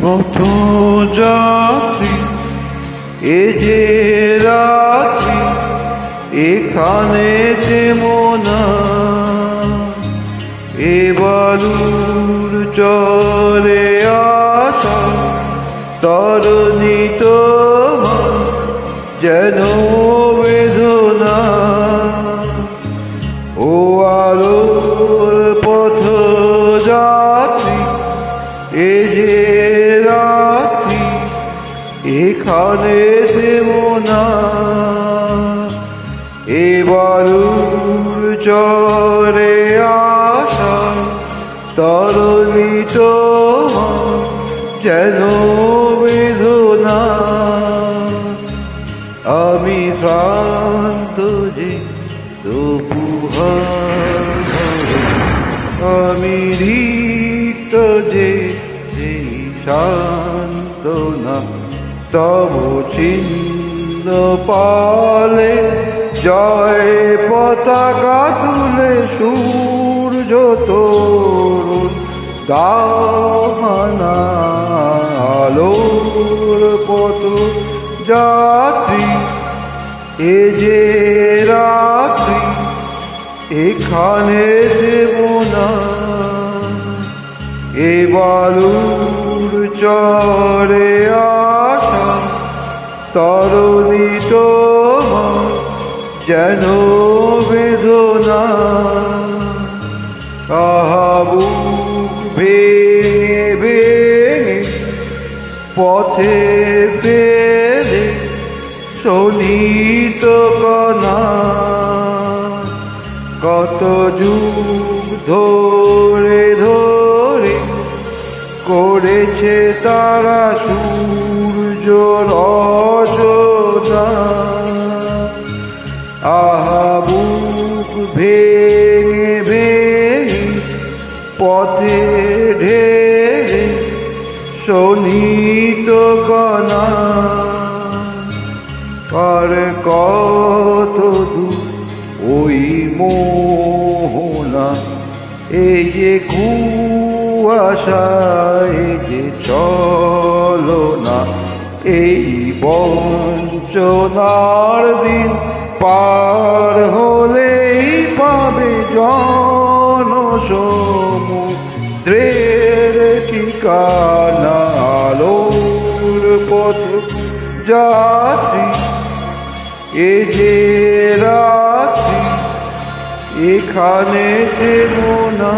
পথযাত্রী এ যে রাত্রি এখানে যেমনা এ বালুর চরে আসা তরুণী তোমার যেন বেদনা ও আলোর পথযাত্রী এ যে রাত্রি এখানে যেমনা এ বালুর চরে আসা তরুণী তোমার যেন বেদনা আমি শ্রান্ত যে তবুহার আমি রিক্ত যে সেই শান্ত না তব চিহ্ন পালে জয় পতাকা তুলে সূর্য তরুণ দাহানা আলোর পথ যাত্রী এ যে রাত্রি এখানে যেমনা এ বালুর চরে আসা তরুণী তোমার যেন বেদনা কাহাবু ভেঙে ভেঙে পথে ফেলে শোনিত কণা কত যুগ ধরে ধরে করেছে তারা সূর্য রচনা আহা বুক ভেঙে ভেঙে পথে ঢেলে শোনিত কণা আর কত দূর ওই মোহনা এই যে কুয়াশা এই যে চলনা এই বঞ্চনার দিন পার হলেই পাবে জনসমুদ্রের ঠিকানা আলোর পথ যাত্রী এ যে রাত্রি এখানে যেমনা।